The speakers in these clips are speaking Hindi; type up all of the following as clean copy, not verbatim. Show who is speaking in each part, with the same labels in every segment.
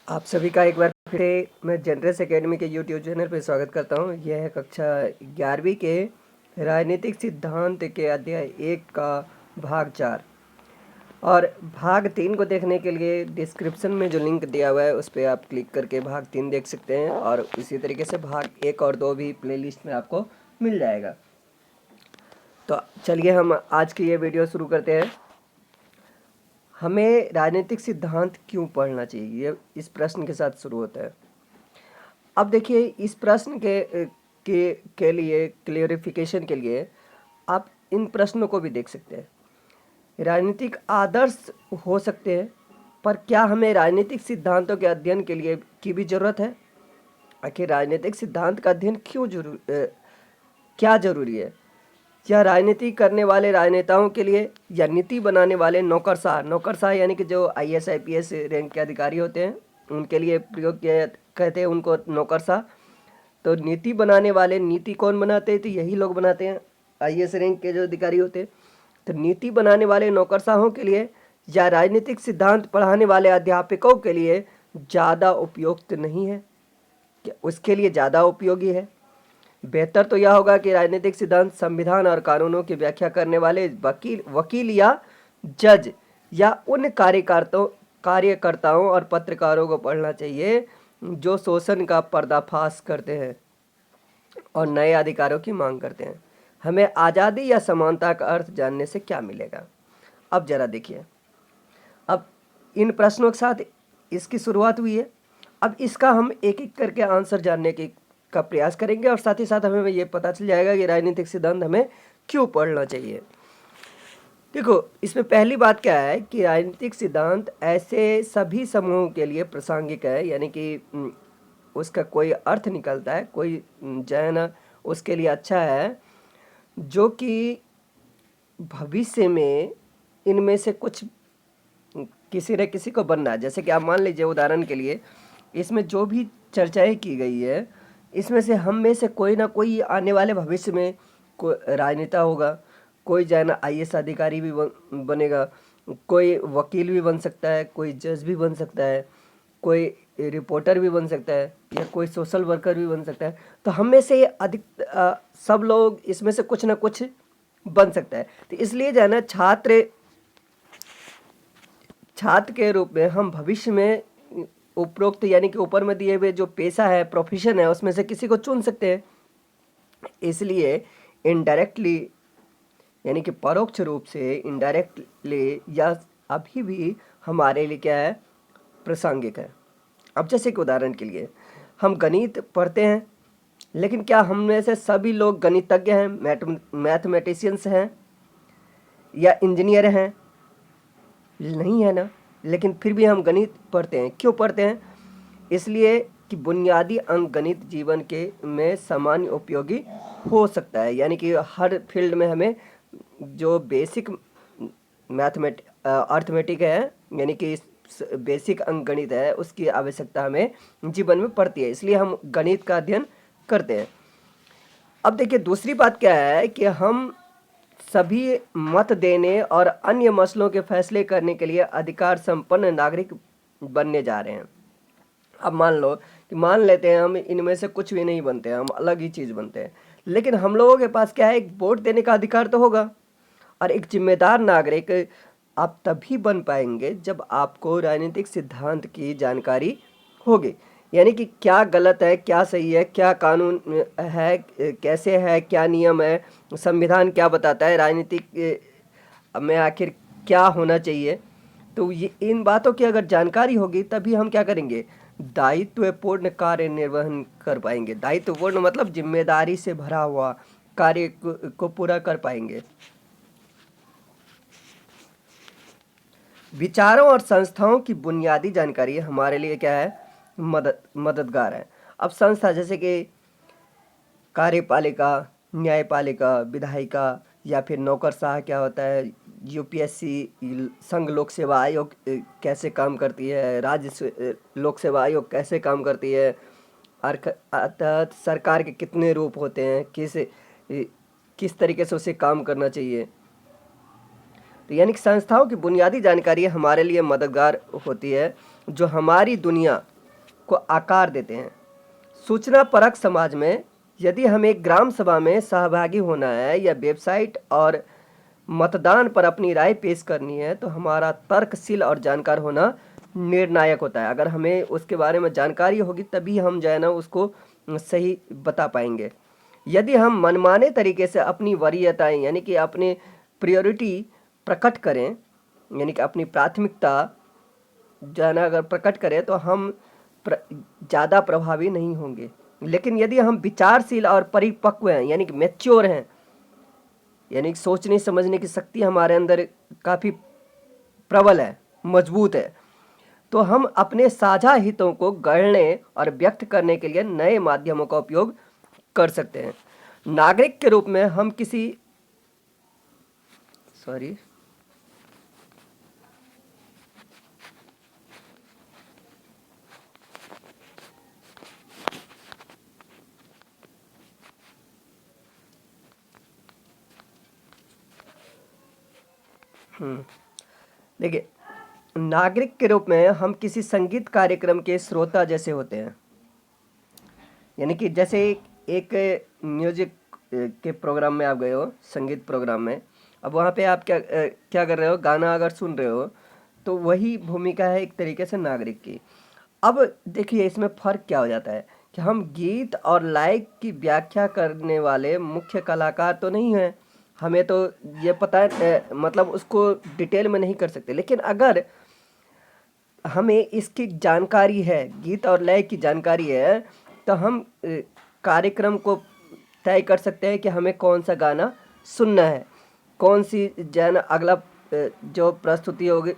Speaker 1: आप सभी का एक बार फिर से मैं जनरस एकेडमी के यूट्यूब चैनल पर स्वागत करता हूं। यह है कक्षा 11वीं के राजनीतिक सिद्धांत के अध्याय 1 का भाग 4 और भाग 3 को देखने के लिए डिस्क्रिप्शन में जो लिंक दिया हुआ है उस पर आप क्लिक करके भाग 3 देख सकते हैं और इसी तरीके से भाग 1 और 2 भी प्लेलिस्ट में आपको मिल जाएगा। तो चलिए हम आज की ये वीडियो शुरू करते हैं। हमें राजनीतिक सिद्धांत क्यों पढ़ना चाहिए, ये इस प्रश्न के साथ शुरू होता है। अब देखिए, इस प्रश्न के लिए क्लियरिफिकेशन के लिए आप इन प्रश्नों को भी देख सकते हैं। राजनीतिक आदर्श हो सकते हैं, पर क्या हमें राजनीतिक सिद्धांतों के अध्ययन के लिए की भी ज़रूरत है? आखिर राजनीतिक सिद्धांत का अध्ययन क्या ज़रूरी है? यह राजनीति करने वाले राजनेताओं के लिए या नीति बनाने वाले नौकरशाह यानी कि जो IAS IPS रैंक के अधिकारी होते हैं उनके लिए प्रयोग किया, कहते हैं उनको नौकरशाह। तो नीति बनाने वाले, नीति कौन बनाते हैं? तो यही लोग बनाते हैं, IAS रैंक के जो अधिकारी होते हैं। तो नीति बनाने वाले नौकरशाहों के लिए या राजनीतिक सिद्धांत पढ़ाने वाले अध्यापकों के लिए ज़्यादा उपयुक्त नहीं है? क्या उसके लिए ज़्यादा उपयोगी है? बेहतर तो यह होगा कि राजनीतिक सिद्धांत संविधान और कानूनों की व्याख्या करने वाले वकील या जज या उन कार्यकर्ताओं और पत्रकारों को पढ़ना चाहिए जो शोषण का पर्दाफाश करते हैं और नए अधिकारों की मांग करते हैं। हमें आज़ादी या समानता का अर्थ जानने से क्या मिलेगा? अब जरा देखिए, अब इन प्रश्नों के साथ इसकी शुरुआत हुई है। अब इसका हम एक एक करके आंसर जानने का प्रयास करेंगे और साथ ही साथ हमें ये पता चल जाएगा कि राजनीतिक सिद्धांत हमें क्यों पढ़ना चाहिए। देखो, इसमें पहली बात क्या है कि राजनीतिक सिद्धांत ऐसे सभी समूहों के लिए प्रासंगिक है, यानी कि उसका कोई अर्थ निकलता है, कोई जो है ना उसके लिए अच्छा है, जो कि भविष्य में इनमें से कुछ किसी न किसी को बनना है। जैसे कि आप मान लीजिए, उदाहरण के लिए इसमें जो भी चर्चाएं की गई है, इसमें से हम में से कोई ना कोई आने वाले भविष्य में कोई राजनेता होगा, कोई जो है ना IAS अधिकारी भी बनेगा, कोई वकील भी बन सकता है, कोई जज भी बन सकता है, कोई रिपोर्टर भी बन सकता है, या कोई सोशल वर्कर भी बन सकता है। तो हम में से सब लोग इसमें से कुछ ना कुछ बन सकता है। तो इसलिए जो है ना छात्र के रूप में हम भविष्य में उपरोक्त यानी कि ऊपर में दिए हुए जो पेशा है, प्रोफेशन है, उसमें से किसी को चुन सकते हैं। इसलिए इनडायरेक्टली यानी कि परोक्ष रूप से, इनडायरेक्टली या अभी भी हमारे लिए क्या है, प्रासंगिक है। अब जैसे कि उदाहरण के लिए हम गणित पढ़ते हैं, लेकिन क्या हम में से सभी लोग गणितज्ञ हैं, मैथमेटिशियंस हैं या इंजीनियर हैं? नहीं है ना। लेकिन फिर भी हम गणित पढ़ते हैं। क्यों पढ़ते हैं? इसलिए कि बुनियादी अंक गणित जीवन के में सामान्य उपयोगी हो सकता है, यानी कि हर फील्ड में हमें जो बेसिक अर्थमेटिक है, यानी कि बेसिक अंक गणित है, उसकी आवश्यकता हमें जीवन में पड़ती है। इसलिए हम गणित का अध्ययन करते हैं। अब देखिए, दूसरी बात क्या है कि हम सभी मत देने और अन्य मसलों के फैसले करने के लिए अधिकार संपन्न नागरिक बनने जा रहे हैं। अब मान लेते हैं हम इनमें से कुछ भी नहीं बनते हैं, हम अलग ही चीज़ बनते हैं, लेकिन हम लोगों के पास क्या है, एक वोट देने का अधिकार तो होगा। और एक जिम्मेदार नागरिक आप तभी बन पाएंगे जब आपको राजनीतिक सिद्धांत की जानकारी होगी, यानी कि क्या गलत है, क्या सही है, क्या कानून है, कैसे है, क्या नियम है, संविधान क्या बताता है, राजनीतिक में आखिर क्या होना चाहिए। तो ये इन बातों की अगर जानकारी होगी तभी हम क्या करेंगे, दायित्वपूर्ण कार्य निर्वहन कर पाएंगे। दायित्वपूर्ण मतलब जिम्मेदारी से भरा हुआ कार्य को पूरा कर पाएंगे। विचारों और संस्थाओं की बुनियादी जानकारी हमारे लिए क्या है, मददगार है। अब संस्था जैसे कि कार्यपालिका, न्यायपालिका, विधायिका या फिर नौकरशाह क्या होता है, UPSC संघ लोक सेवा आयोग कैसे काम करती है, राज्य लोक सेवा आयोग कैसे काम करती है, अर्थात सरकार के कितने रूप होते हैं, किस तरीके से उसे काम करना चाहिए। तो यानी कि संस्थाओं की बुनियादी जानकारी हमारे लिए मददगार होती है, जो हमारी दुनिया को आकार देते हैं। सूचना परक समाज में यदि हमें ग्राम सभा में सहभागी होना है या वेबसाइट और मतदान पर अपनी राय पेश करनी है तो हमारा तर्कशील और जानकार होना निर्णायक होता है। अगर हमें उसके बारे में जानकारी होगी तभी हम जो है ना उसको सही बता पाएंगे। यदि हम मनमाने तरीके से अपनी वरीयताएं यानी कि अपनी प्रायोरिटी प्रकट करें, यानी कि अपनी प्राथमिकता जो है ना अगर प्रकट करें तो हम ज़्यादा प्रभावी नहीं होंगे। लेकिन यदि हम विचारशील और परिपक्व हैं यानी कि मैच्योर हैं, यानी कि सोचने समझने की शक्ति हमारे अंदर काफ़ी प्रबल है, मजबूत है, तो हम अपने साझा हितों को गढ़ने और व्यक्त करने के लिए नए माध्यमों का उपयोग कर सकते हैं। नागरिक के रूप में हम किसी सॉरी देखिए, नागरिक के रूप में हम किसी संगीत कार्यक्रम के श्रोता जैसे होते हैं। यानी कि जैसे एक म्यूजिक के प्रोग्राम में आप गए हो, संगीत प्रोग्राम में, अब वहाँ पे आप क्या कर रहे हो, गाना अगर सुन रहे हो तो वही भूमिका है एक तरीके से नागरिक की। अब देखिए इसमें फ़र्क क्या हो जाता है कि हम गीत और लाइक की व्याख्या करने वाले मुख्य कलाकार तो नहीं हैं, हमें तो ये पता है, मतलब उसको डिटेल में नहीं कर सकते। लेकिन अगर हमें इसकी जानकारी है, गीत और लय की जानकारी है, तो हम कार्यक्रम को तय कर सकते हैं कि हमें कौन सा गाना सुनना है, कौन सी जन अगला जो प्रस्तुति होगी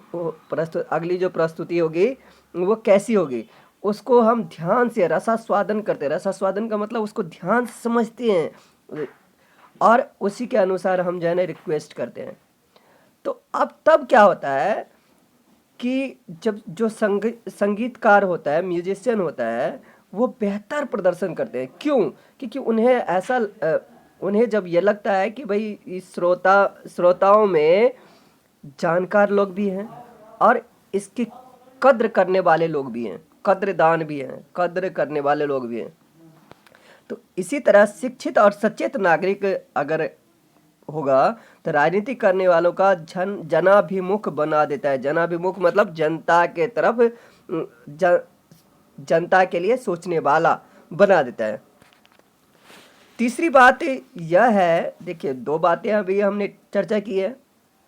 Speaker 1: अगली जो प्रस्तुति होगी वो कैसी होगी, उसको हम ध्यान से रसास्वादन करते हैं। रसास्वादन का मतलब उसको ध्यान से समझते हैं और उसी के अनुसार हम जो है ना रिक्वेस्ट करते हैं। तो अब तब क्या होता है कि जब जो संगीतकार होता है, म्यूजिशियन होता है, वो बेहतर प्रदर्शन करते हैं। क्यों? क्योंकि उन्हें जब ये लगता है कि भाई इस श्रोताओं में जानकार लोग भी हैं और इसकी कद्र करने वाले लोग भी हैं, कद्रदान भी हैं, कद्र करने वाले लोग भी हैं। तो इसी तरह शिक्षित और सचेत नागरिक अगर होगा तो राजनीति करने वालों का जनाभिमुख बना देता है। जनाभिमुख मतलब जनता के तरफ, जनता के लिए सोचने वाला बना देता है। तीसरी बात यह है, देखिए दो बातें अभी हमने चर्चा की है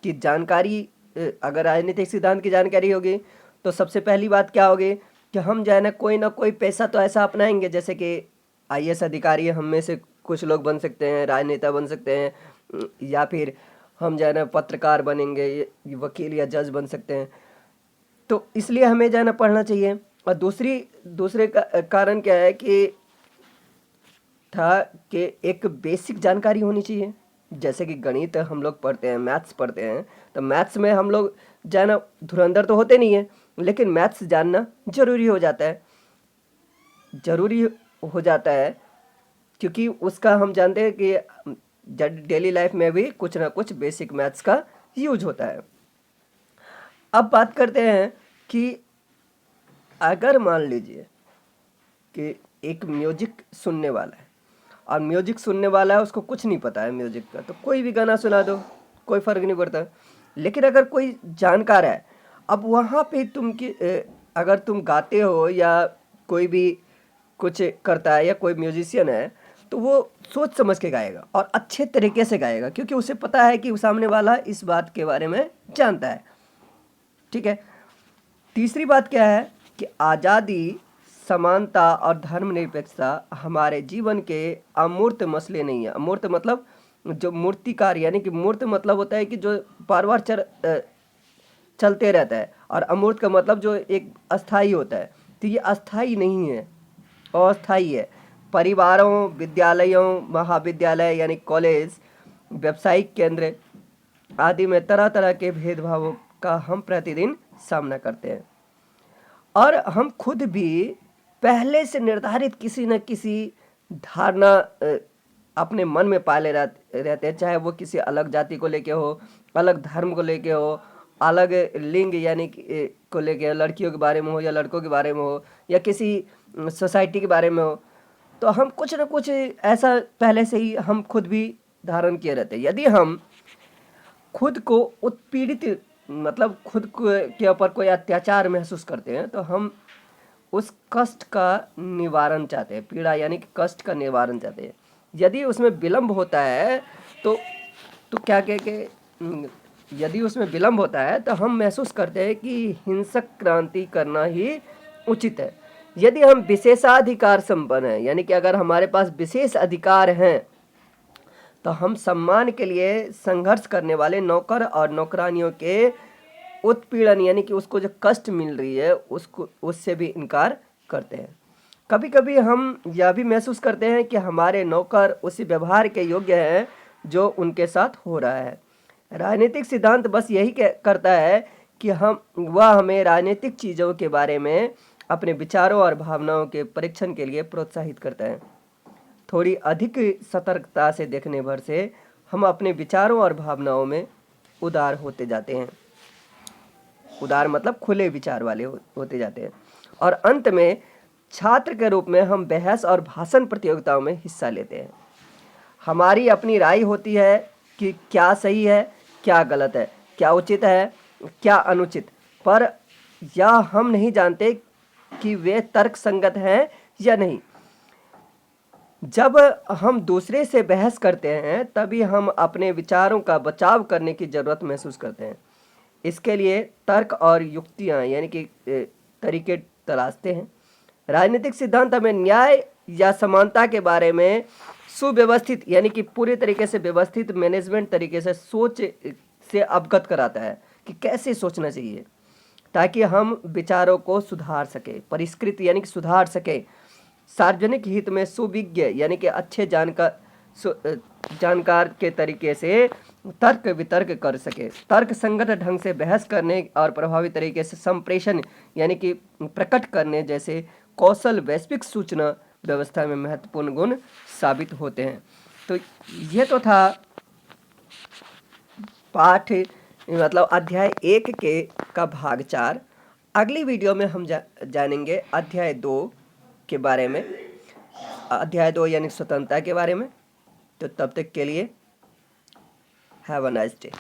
Speaker 1: कि जानकारी, अगर राजनीतिक सिद्धांत की जानकारी होगी तो सबसे पहली बात क्या होगी कि हम जो है ना कोई पैसा तो ऐसा अपनाएंगे, जैसे कि आईएएस अधिकारी हम में से कुछ लोग बन सकते हैं, राजनेता बन सकते हैं, या फिर हम जो है ना पत्रकार बनेंगे, वकील या जज बन सकते हैं। तो इसलिए हमें जो है ना पढ़ना चाहिए। और दूसरे कारण क्या है कि एक बेसिक जानकारी होनी चाहिए। जैसे कि गणित हम लोग पढ़ते हैं, मैथ्स पढ़ते हैं, तो मैथ्स में हम लोग जो है ना धुरंधर तो होते नहीं है, लेकिन मैथ्स जानना जरूरी हो जाता है, क्योंकि उसका हम जानते हैं कि डेली लाइफ में भी कुछ ना कुछ बेसिक मैथ्स का यूज होता है। अब बात करते हैं कि अगर मान लीजिए कि एक म्यूजिक सुनने वाला है और म्यूजिक सुनने वाला है, उसको कुछ नहीं पता है म्यूजिक का, तो कोई भी गाना सुना दो, कोई फ़र्क नहीं पड़ता। लेकिन अगर कोई जानकार है, अब वहाँ पे अगर तुम गाते हो या कोई भी कुछ करता है या कोई म्यूजिशियन है, तो वो सोच समझ के गाएगा और अच्छे तरीके से गाएगा, क्योंकि उसे पता है कि सामने वाला इस बात के बारे में जानता है। ठीक है। तीसरी बात क्या है कि आज़ादी, समानता और धर्मनिरपेक्षता हमारे जीवन के अमूर्त मसले नहीं है। अमूर्त मतलब जो मूर्तिकार, यानी कि मूर्त मतलब होता है कि जो बार बार चलते रहता है, और अमूर्त का मतलब जो एक अस्थाई होता है। तो ये अस्थाई नहीं है, अस्थाई है। परिवारों, विद्यालयों, महाविद्यालय यानी कॉलेज, व्यावसायिक केंद्र आदि में तरह तरह के भेदभावों का हम प्रतिदिन सामना करते हैं, और हम खुद भी पहले से निर्धारित किसी न किसी धारणा अपने मन में पाले रहते हैं, चाहे वो किसी अलग जाति को लेके हो, अलग धर्म को लेके हो, अलग लिंग यानी कि को लेके, लड़कियों के बारे में हो या लड़कों के बारे में हो या किसी सोसाइटी के बारे में हो, तो हम कुछ ना कुछ ऐसा पहले से ही हम खुद भी धारण किए रहते हैं। यदि हम खुद को उत्पीड़ित, मतलब खुद के ऊपर कोई अत्याचार महसूस करते हैं, तो हम उस कष्ट का निवारण चाहते हैं, पीड़ा यानी कि कष्ट का निवारण चाहते हैं। यदि उसमें विलंब होता है तो क्या कह के यदि उसमें विलंब होता है तो हम महसूस करते हैं कि हिंसक क्रांति करना ही उचित है। यदि हम विशेषाधिकार संपन्न हैं, यानी कि अगर हमारे पास विशेष अधिकार हैं, तो हम सम्मान के लिए संघर्ष करने वाले नौकर और नौकरानियों के उत्पीड़न यानी कि उसको जो कष्ट मिल रही है उसको, उससे भी इनकार करते हैं। कभी कभी हम यह भी महसूस करते हैं कि हमारे नौकर उसी व्यवहार के योग्य हैं जो उनके साथ हो रहा है। राजनीतिक सिद्धांत बस यही करता है कि वह हमें राजनीतिक चीज़ों के बारे में अपने विचारों और भावनाओं के परीक्षण के लिए प्रोत्साहित करता है। थोड़ी अधिक सतर्कता से देखने भर से हम अपने विचारों और भावनाओं में उदार होते जाते हैं। उदार मतलब खुले विचार वाले होते जाते हैं। और अंत में छात्र के रूप में हम बहस और भाषण प्रतियोगिताओं में हिस्सा लेते हैं। हमारी अपनी राय होती है कि क्या सही है, क्या गलत है, क्या उचित है, क्या अनुचित, पर यह हम नहीं जानते कि वे तर्कसंगत हैं या नहीं। जब हम दूसरे से बहस करते हैं तभी हम अपने विचारों का बचाव करने की ज़रूरत महसूस करते हैं। इसके लिए तर्क और युक्तियाँ यानी कि तरीके तलाशते हैं। राजनीतिक सिद्धांत हमें न्याय या समानता के बारे में सुव्यवस्थित यानी कि पूरे तरीके से व्यवस्थित मैनेजमेंट तरीके से सोच से अवगत कराता है कि कैसे सोचना चाहिए, ताकि हम विचारों को सुधार सके, परिष्कृत यानी कि सुधार सके, सार्वजनिक हित में सुविज्ञ यानी कि अच्छे जानकार के तरीके से तर्क वितर्क कर सके, तर्क संगत ढंग से बहस करने और प्रभावी तरीके से संप्रेषण यानी कि प्रकट करने जैसे कौशल वैश्विक सूचना व्यवस्था में महत्वपूर्ण गुण साबित होते हैं। तो यह तो था पाठ मतलब अध्याय 1 का भाग 4। अगली वीडियो में हम जानेंगे अध्याय 2 के बारे में, अध्याय 2 यानी स्वतंत्रता के बारे में। तो तब तक के लिए हैव अ नाइस डे।